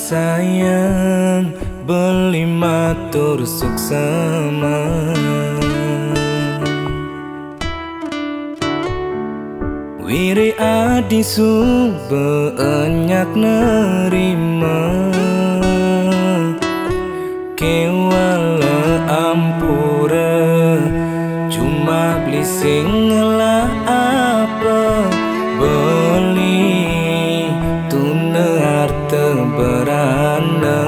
sayang beli matur suksema wiri adi banyak nerima kewala ampura cuma beli singlah apa beli tuna harta berana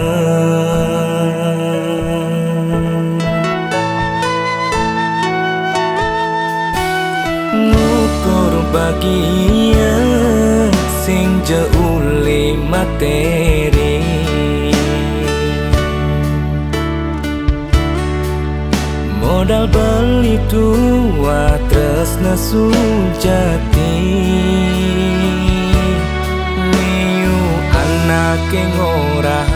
ngukur bagia sing jeuli materi modal beli tua tresna sujati miu anake ngorah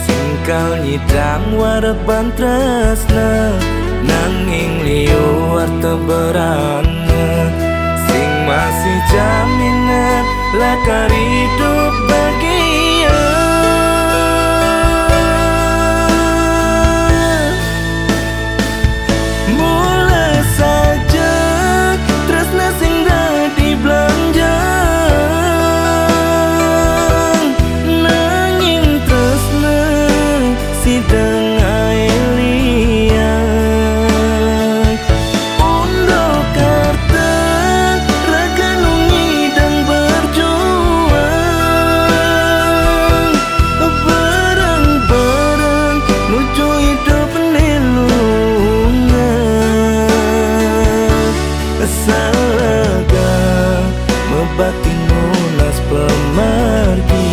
singkal nyidang wareban tresna nanging liwat teberana sing masih jaminan lakar hidup bahagia. Mulai saja tresna sing dadi belanja nanging tresna sidang batin lunas pemargi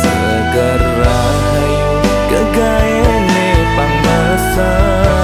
segar rahayu kegaene pangmasari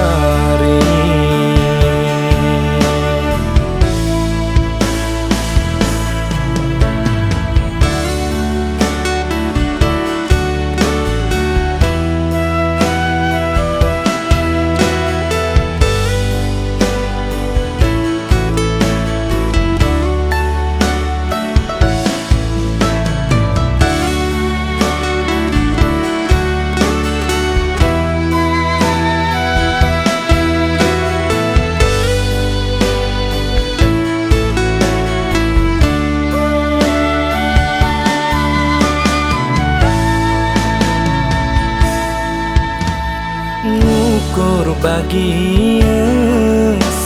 ngukur bahagia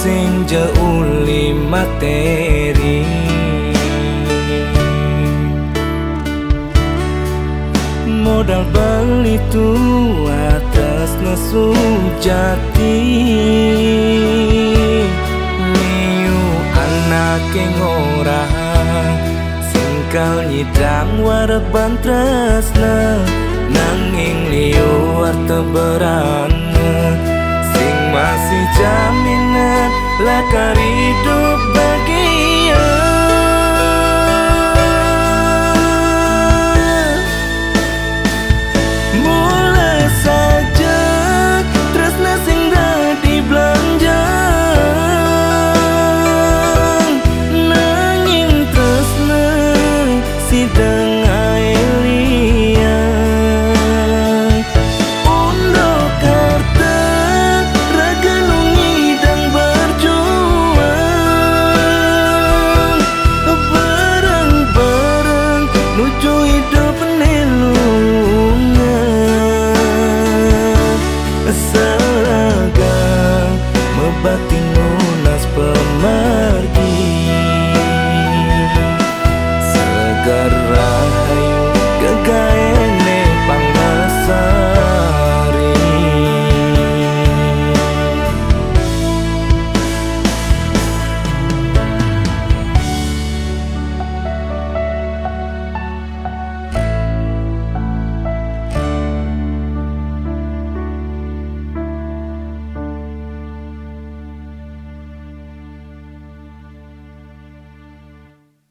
sing jeuli materi modal beli tua tresna sujati miu anake ngorah singkal nyidang wareban tresna nanging liwat teberana sing masih jaminan lakar hidup bahagia. Mulai saja tresna sing dadi belanja nanging tresna sidang seragam mebatin